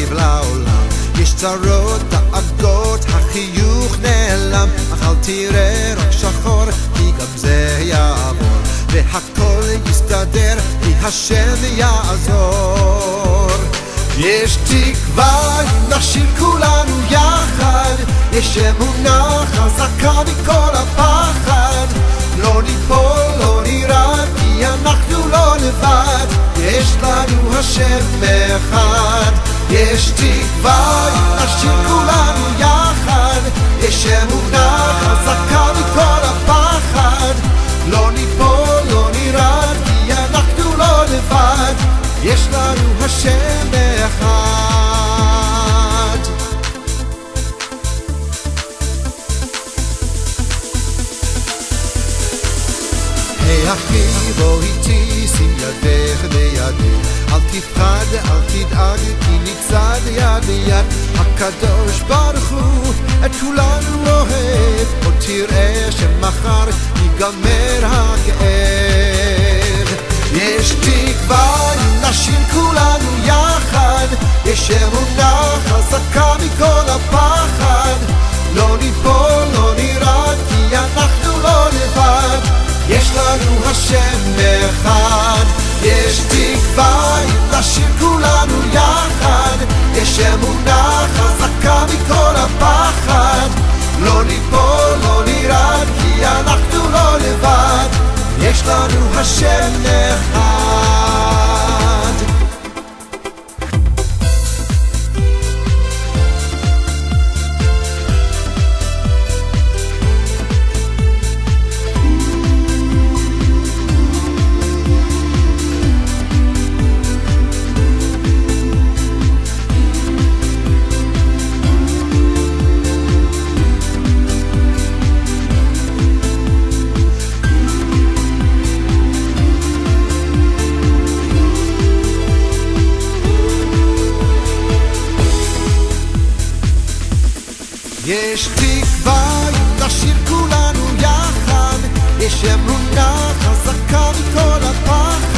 מסביב לעולם, יש צרות, דאגות, החיוך נעלם, אך אל תראה רק שחור, כי גם זה יעבור, והכל יסתדר, כי השם יעזור. יש תקווה אם נשאיר כולנו יחד, יש אמונה חזקה מכל הפחד, לא ניפול, לא נירד, כי אנחנו לא לבד, יש לנו השם אחד. יש תקווה אם נשאיר כולנו יחד, יש אמונה חזקה מכל הפחד, לא ניפול, לא נירד, כי אנחנו לא לבד, יש לנו השם אחד. היי אחי בוא איתי, שים ידך בידי, אל תפחד, אל תדאג, כי נצעד יד ביד, הקדוש ברוך הוא את כולנו אוהב, עוד תראה שמחר ייגמר הכאב. יש תקווה אם נשאיר כולנו יחד, יש אמונה חזקה מכל הפחד, לא ניפול, לא נירד, כי אנחנו לא לבד, יש לנו השם אחד. יש תקווה אם נשאיר כולנו יחד, יש אמונה חזקה מכל הפחד, לא ניפול, לא נירד, כי אנחנו לא לבד, יש לנו השם אחד. יש תקווה אם נשאיר כולנו יחד, יש אמונה חזקה מכל הפחד,